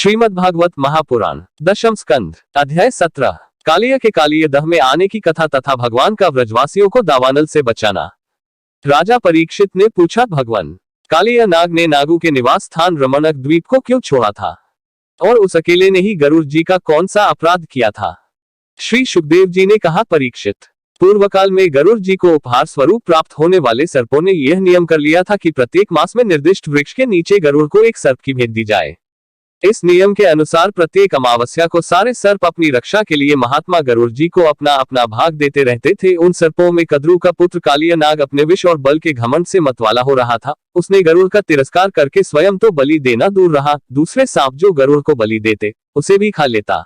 श्रीमद्भागवत महापुराण दशम स्कंध अध्याय 17 कालिया के कालिय दह में आने की कथा तथा भगवान का व्रजवासियों को दावानल से बचाना। राजा परीक्षित ने पूछा, भगवान कालिया नाग ने नागों के निवास स्थान रमणक द्वीप को क्यों छोड़ा था और उस अकेले ने ही गरुड़ जी का कौन सा अपराध किया था। श्री सुखदेव जी ने कहा, परीक्षित पूर्व काल में गरुड़ जी को उपहार स्वरूप प्राप्त होने वाले सर्पों ने यह नियम कर लिया था कि प्रत्येक मास में निर्दिष्ट वृक्ष के नीचे गरुड़ को एक सर्प की भेंट दी जाए। इस नियम के अनुसार प्रत्येक अमावस्या को सारे सर्प अपनी रक्षा के लिए महात्मा गरुड़ जी को अपना अपना भाग देते रहते थे। उन सर्पों में कद्रू का पुत्र कालिया नाग अपने विष और बल के घमंड से मतवाला हो रहा था। उसने गरुड़ का तिरस्कार करके स्वयं तो बलि देना दूर रहा, दूसरे सांप जो गरुड़ को बलि देते उसे भी खा लेता।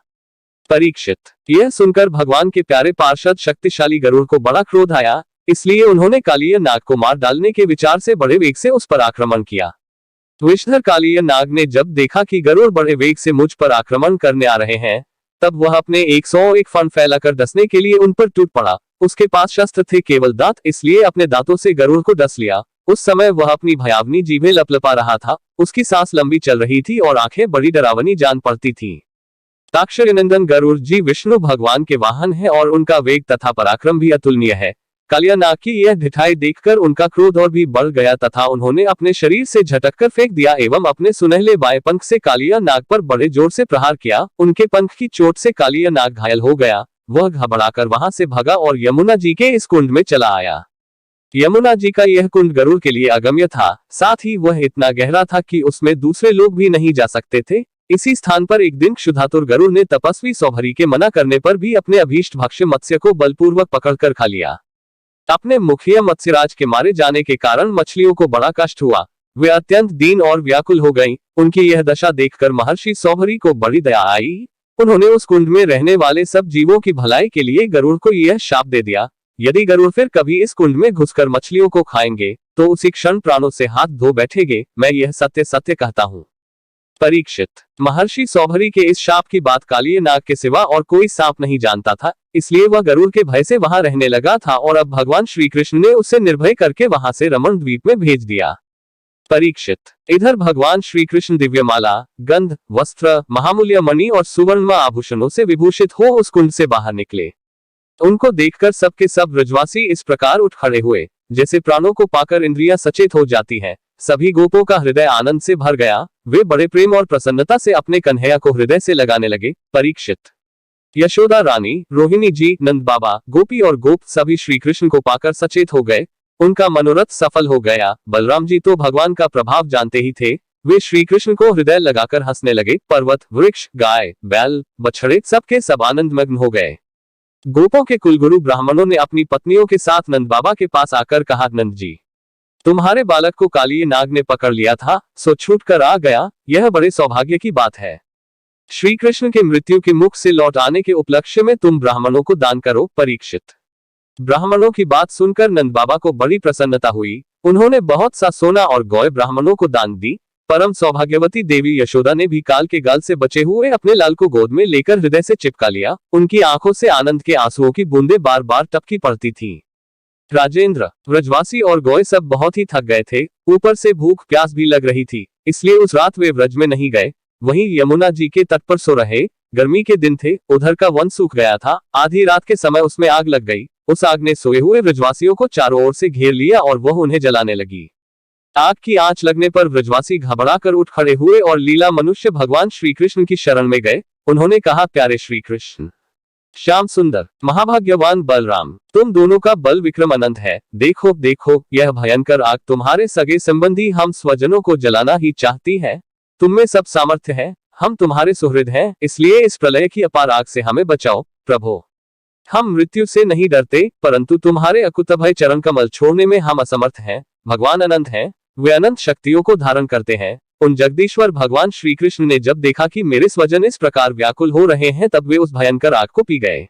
परीक्षित यह सुनकर भगवान के प्यारे पार्षद शक्तिशाली गरुड़ को बड़ा क्रोध आया, इसलिए उन्होंने कालिया नाग को मार डालने के विचार से बड़े वेग से उस पर आक्रमण किया। विषधर कालिया नाग ने जब देखा कि गरुड़ बड़े वेग से मुझ पर आक्रमण करने आ रहे हैं, तब वह अपने 101 फन फैलाकर डसने के लिए उन पर टूट पड़ा। उसके पास शस्त्र थे केवल दांत, इसलिए अपने दांतों से गरुड़ को डस लिया। उस समय वह अपनी भयावनी जीभें लपलपा रहा था। उसकी सांस लंबी चल रही थी और आंखें बड़ी डरावनी जान पड़ती थी। ताक्षर्यनंदन गरुड़ जी विष्णु भगवान के वाहन है और उनका वेग तथा पराक्रम भी अतुलनीय है। कालिया नाग की यह ढिठाई देखकर उनका क्रोध और भी बढ़ गया तथा उन्होंने अपने शरीर से झटककर फेंक दिया एवं अपने सुनहले बाएं पंख से कालिया नाग पर बड़े जोर से प्रहार किया। उनके पंख की चोट से कालिया नाग घायल हो गया। वह घबराकर वहां से भागा और यमुना जी के इस कुंड में चला आया। यमुना जी का यह कुंड गरुड़ के लिए अगम्य था, साथ ही वह इतना गहरा था कि उसमें दूसरे लोग भी नहीं जा सकते थे। इसी स्थान पर एक दिन क्षुधातुर गरुड़ ने तपस्वी सौभरी के मना करने पर भी अपने अभीष्ट भक्ष्य मत्स्य को बलपूर्वक पकड़कर खा लिया। अपने मुखिया मत्स्यराज के मारे जाने के कारण मछलियों को बड़ा कष्ट हुआ। वे अत्यंत दीन और व्याकुल हो गईं। उनकी यह दशा देखकर महर्षि सौभरी को बड़ी दया आई। उन्होंने उस कुंड में रहने वाले सब जीवों की भलाई के लिए गरुड़ को यह शाप दे दिया, यदि गरुड़ फिर कभी इस कुंड में घुसकर मछलियों को खाएंगे तो उसी क्षण प्राणों से हाथ धो बैठेंगे। मैं यह सत्य सत्य कहता हूँ। परीक्षित महर्षि सौभरी के इस शाप की बात कालिया नाग के सिवा और कोई सांप नहीं जानता था, इसलिए वह गरुड़ के भय से वहां रहने लगा था और अब भगवान श्री कृष्ण ने उसे निर्भय करके वहां से रमण द्वीप में भेज दिया। परीक्षित इधर भगवान श्री कृष्ण दिव्यमाला, गंध, वस्त्र, महामूल्य मणि और सुवर्ण आभूषणों से विभूषित हो उस कुंड से बाहर निकले। उनको देखकर सबके सब ब्रजवासी इस प्रकार उठ खड़े हुए जैसे प्राणों को पाकर इंद्रियां सचेत हो जाती हैं। सभी गोपों का हृदय आनंद से भर गया। वे बड़े प्रेम और प्रसन्नता से अपने कन्हैया को हृदय से लगाने लगे। परीक्षित यशोदा रानी, रोहिणी जी, नंद बाबा, गोपी और गोप सभी श्री कृष्ण को पाकर सचेत हो गए। उनका मनोरथ सफल हो गया। बलराम जी तो भगवान का प्रभाव जानते ही थे। वे श्री कृष्ण को हृदय लगाकर हंसने लगे। पर्वत, वृक्ष, गाय, बैल, बछड़े सबके सब आनंद मग्न हो गए। गोपों के कुलगुरु ब्राह्मणों ने अपनी पत्नियों के साथ नंद बाबा के पास आकर कहा, नंद जी तुम्हारे बालक को कालिया नाग ने पकड़ लिया था, सो छूट कर आ गया। यह बड़े सौभाग्य की बात है। श्री कृष्ण के मृत्यु के मुख से लौट आने के उपलक्ष्य में तुम ब्राह्मणों को दान करो। परीक्षित ब्राह्मणों की बात सुनकर नंद बाबा को बड़ी प्रसन्नता हुई। उन्होंने बहुत सा सोना और गौए ब्राह्मणों को दान दी। परम सौभाग्यवती देवी यशोदा ने भी काल के गाल से बचे हुए अपने लाल को गोद में लेकर हृदय से चिपका लिया। उनकी आंखों से आनंद के आंसुओं की बूंदें बार बार टपकी पड़ती थी। राजेंद्र, व्रजवासी और गौए सब बहुत ही थक गए थे। ऊपर से भूख प्यास भी लग रही थी, इसलिए उस रात वे व्रज में नहीं गए, वहीं यमुना जी के तट पर सो रहे। गर्मी के दिन थे, उधर का वन सूख गया था। आधी रात के समय उसमें आग लग गई। उस आग ने सोए हुए व्रजवासियों को चारों ओर से घेर लिया और वह उन्हें जलाने लगी। आग की आंच लगने पर व्रजवासी घबरा कर उठ खड़े हुए और लीला मनुष्य भगवान श्री कृष्ण की शरण में गए। उन्होंने कहा, प्यारे श्री कृष्ण, श्याम सुंदर, महाभाग्यवान बलराम, तुम दोनों का बल विक्रम अनंत है। देखो देखो, यह भयंकर आग तुम्हारे सगे संबंधी हम स्वजनों को जलाना ही चाहती है। तुम में सब सामर्थ्य है, हम तुम्हारे सुहृद हैं, इसलिए इस प्रलय की अपार आग से हमें बचाओ। प्रभो, हम मृत्यु से नहीं डरते, परंतु तुम्हारे अकुतभय चरण कमल छोड़ने में हम असमर्थ हैं। भगवान अनंत हैं, वे अनंत शक्तियों को धारण करते हैं। उन जगदीश्वर भगवान श्री कृष्ण ने जब देखा कि मेरे स्वजन इस प्रकार व्याकुल हो रहे हैं, तब वे उस भयंकर आग को पी गए।